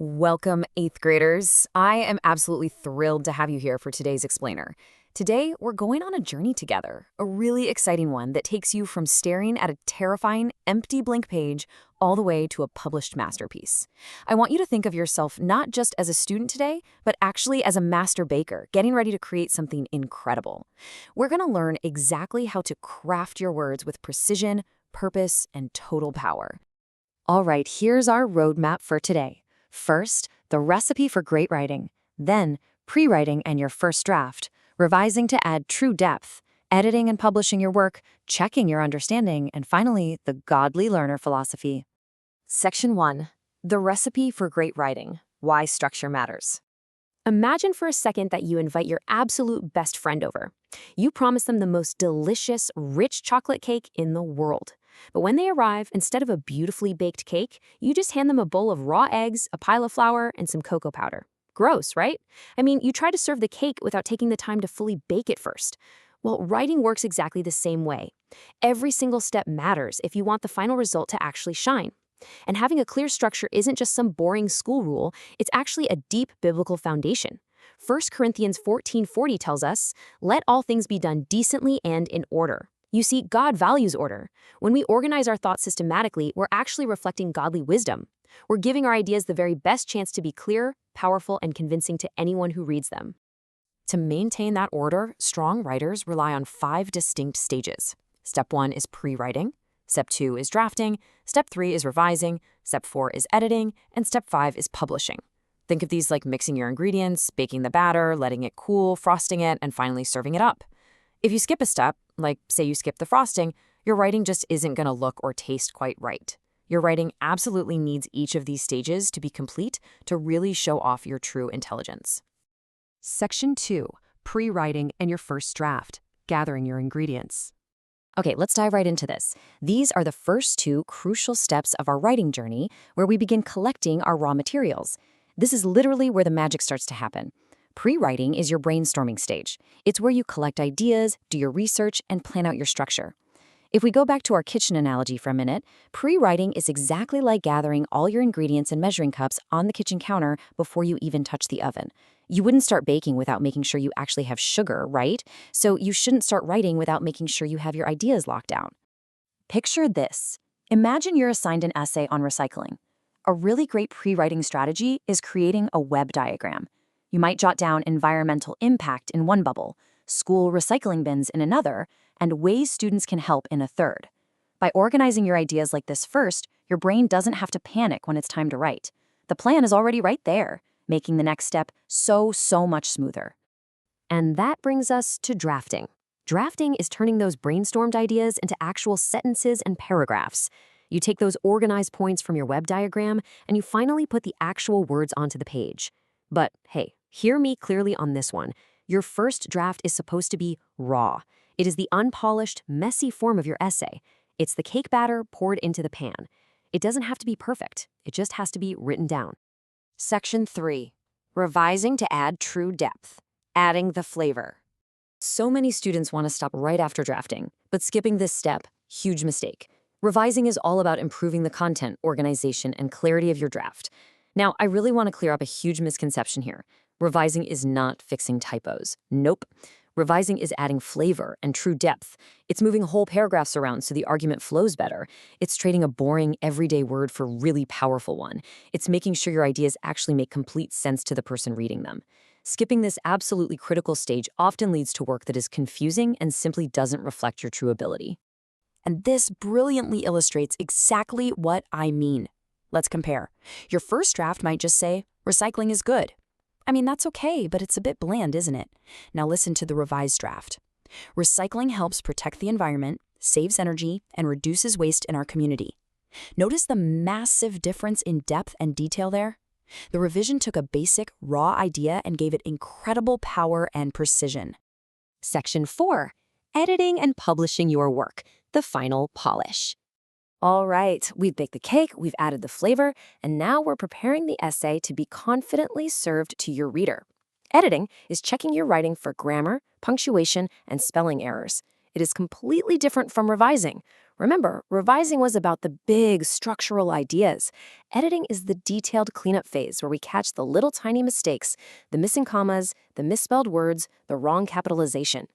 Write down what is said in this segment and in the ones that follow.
Welcome, 8th graders. I am absolutely thrilled to have you here for today's explainer. Today, we're going on a journey together, a really exciting one that takes you from staring at a terrifying, empty blank page all the way to a published masterpiece. I want you to think of yourself not just as a student today, but actually as a master baker, getting ready to create something incredible. We're going to learn exactly how to craft your words with precision, purpose, and total power. All right, here's our roadmap for today. First, the recipe for great writing, then pre-writing and your first draft, revising to add true depth, editing and publishing your work, checking your understanding, and finally, the godly learner philosophy. Section 1. The recipe for great writing, why structure matters. Imagine for a second that you invite your absolute best friend over. You promise them the most delicious, rich chocolate cake in the world. But when they arrive, instead of a beautifully baked cake, you just hand them a bowl of raw eggs, a pile of flour, and some cocoa powder. Gross, right? I mean, you try to serve the cake without taking the time to fully bake it first. Well, writing works exactly the same way. Every single step matters if you want the final result to actually shine. And having a clear structure isn't just some boring school rule, it's actually a deep biblical foundation. 1 Corinthians 14:40 tells us, "Let all things be done decently and in order." You see, God values order. When we organize our thoughts systematically, we're actually reflecting godly wisdom. We're giving our ideas the very best chance to be clear, powerful, and convincing to anyone who reads them. To maintain that order, strong writers rely on 5 distinct stages. Step 1 is pre-writing. Step 2 is drafting. Step 3 is revising. Step 4 is editing. And Step 5 is publishing. Think of these like mixing your ingredients, baking the batter, letting it cool, frosting it, and finally serving it up. If you skip a step, like say you skip the frosting, your writing just isn't going to look or taste quite right. Your writing absolutely needs each of these stages to be complete to really show off your true intelligence. Section 2. Pre-writing and your first draft. Gathering your ingredients. Okay, let's dive right into this. These are the first 2 crucial steps of our writing journey where we begin collecting our raw materials. This is literally where the magic starts to happen. Pre-writing is your brainstorming stage. It's where you collect ideas, do your research, and plan out your structure. If we go back to our kitchen analogy for a minute, pre-writing is exactly like gathering all your ingredients and measuring cups on the kitchen counter before you even touch the oven. You wouldn't start baking without making sure you actually have sugar, right? So you shouldn't start writing without making sure you have your ideas locked down. Picture this. Imagine you're assigned an essay on recycling. A really great pre-writing strategy is creating a web diagram. You might jot down environmental impact in one bubble, school recycling bins in another, and ways students can help in a third. By organizing your ideas like this first, your brain doesn't have to panic when it's time to write. The plan is already right there, making the next step so much smoother. And that brings us to drafting. Drafting is turning those brainstormed ideas into actual sentences and paragraphs. You take those organized points from your web diagram, and you finally put the actual words onto the page. But hey, hear me clearly on this one. Your first draft is supposed to be raw. It is the unpolished, messy form of your essay. It's the cake batter poured into the pan. It doesn't have to be perfect. It just has to be written down. Section 3. Revising to add true depth. Adding the flavor. So many students want to stop right after drafting, but skipping this step, huge mistake. Revising is all about improving the content, organization, and clarity of your draft. Now, I really want to clear up a huge misconception here. Revising is not fixing typos. Nope. Revising is adding flavor and true depth. It's moving whole paragraphs around so the argument flows better. It's trading a boring, everyday word for a really powerful one. It's making sure your ideas actually make complete sense to the person reading them. Skipping this absolutely critical stage often leads to work that is confusing and simply doesn't reflect your true ability. And this brilliantly illustrates exactly what I mean. Let's compare. Your first draft might just say, "Recycling is good." I mean, that's okay, but it's a bit bland, isn't it? Now listen to the revised draft. Recycling helps protect the environment, saves energy, and reduces waste in our community. Notice the massive difference in depth and detail there? The revision took a basic, raw idea and gave it incredible power and precision. Section 4. Editing and publishing your work, the final polish. All right, we've baked the cake, we've added the flavor, and now we're preparing the essay to be confidently served to your reader. Editing is checking your writing for grammar, punctuation, and spelling errors. It is completely different from revising. Remember, revising was about the big structural ideas. Editing is the detailed cleanup phase where we catch the little tiny mistakes, the missing commas, the misspelled words, the wrong capitalization.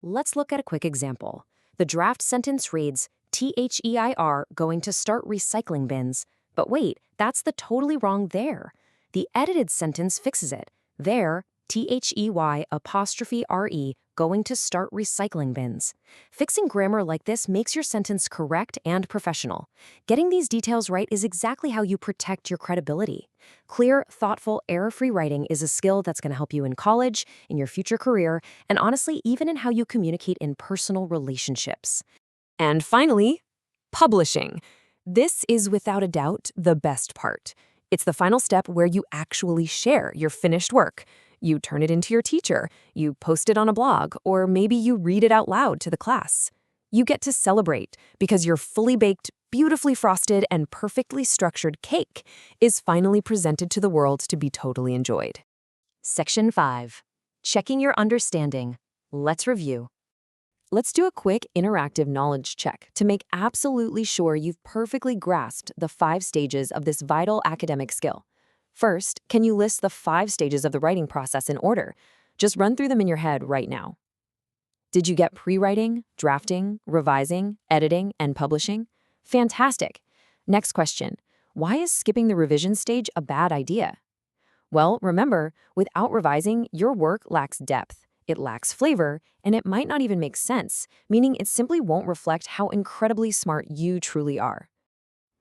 Let's look at a quick example. The draft sentence reads, THEIR going to start recycling bins. But wait, that's the totally wrong there. The edited sentence fixes it. There, THEY''RE going to start recycling bins. Fixing grammar like this makes your sentence correct and professional. Getting these details right is exactly how you protect your credibility. Clear, thoughtful, error-free writing is a skill that's going to help you in college, in your future career, and honestly, even in how you communicate in personal relationships. And finally, publishing. This is without a doubt the best part. It's the final step where you actually share your finished work. You turn it into your teacher, you post it on a blog, or maybe you read it out loud to the class. You get to celebrate because your fully baked, beautifully frosted, and perfectly structured cake is finally presented to the world to be totally enjoyed. Section 5. Checking your understanding. Let's review. Let's do a quick interactive knowledge check to make absolutely sure you've perfectly grasped the 5 stages of this vital academic skill. First, can you list the 5 stages of the writing process in order? Just run through them in your head right now. Did you get pre-writing, drafting, revising, editing, and publishing? Fantastic! Next question. Why is skipping the revision stage a bad idea? Well, remember, without revising, your work lacks depth. It lacks flavor, and it might not even make sense, meaning it simply won't reflect how incredibly smart you truly are.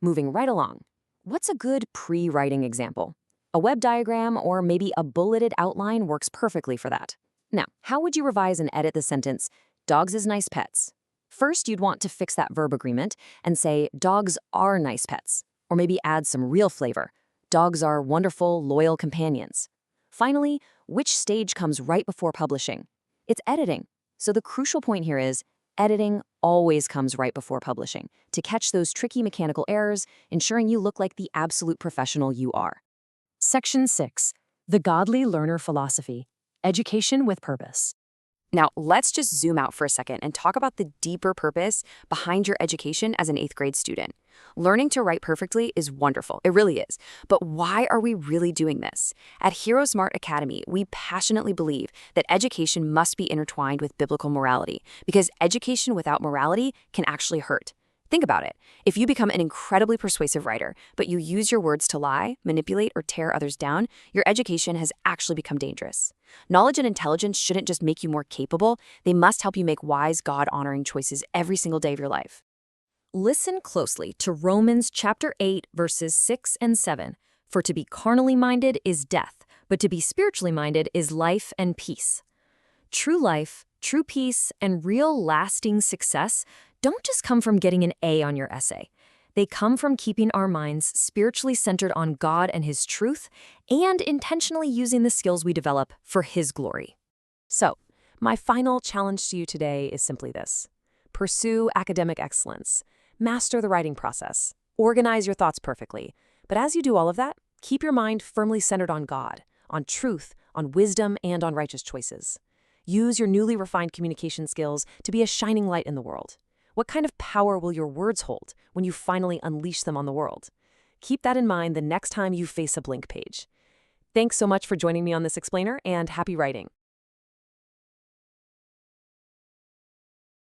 Moving right along. What's a good pre-writing example? A web diagram or maybe a bulleted outline works perfectly for that. Now, how would you revise and edit the sentence, dogs is nice pets? First, you'd want to fix that verb agreement and say, dogs are nice pets. Or maybe add some real flavor. Dogs are wonderful, loyal companions. Finally, which stage comes right before publishing? It's editing. So the crucial point here is, editing always comes right before publishing to catch those tricky mechanical errors, ensuring you look like the absolute professional you are. Section 6. The Godly Learner Philosophy. Education with Purpose. Now, let's just zoom out for a second and talk about the deeper purpose behind your education as an 8th grade student. Learning to write perfectly is wonderful. It really is. But why are we really doing this? At HeroesMart Academy, we passionately believe that education must be intertwined with biblical morality, because education without morality can actually hurt. Think about it. If you become an incredibly persuasive writer, but you use your words to lie, manipulate, or tear others down, your education has actually become dangerous. Knowledge and intelligence shouldn't just make you more capable, they must help you make wise, God-honoring choices every single day of your life. Listen closely to Romans chapter 8, verses 6 and 7. For to be carnally minded is death, but to be spiritually minded is life and peace. True life, true peace, and real lasting success don't just come from getting an A on your essay. They come from keeping our minds spiritually centered on God and His truth, and intentionally using the skills we develop for His glory. So, my final challenge to you today is simply this. Pursue academic excellence. Master the writing process. Organize your thoughts perfectly. But as you do all of that, keep your mind firmly centered on God, on truth, on wisdom, and on righteous choices. Use your newly refined communication skills to be a shining light in the world. What kind of power will your words hold when you finally unleash them on the world? Keep that in mind the next time you face a blank page. Thanks so much for joining me on this explainer, and happy writing.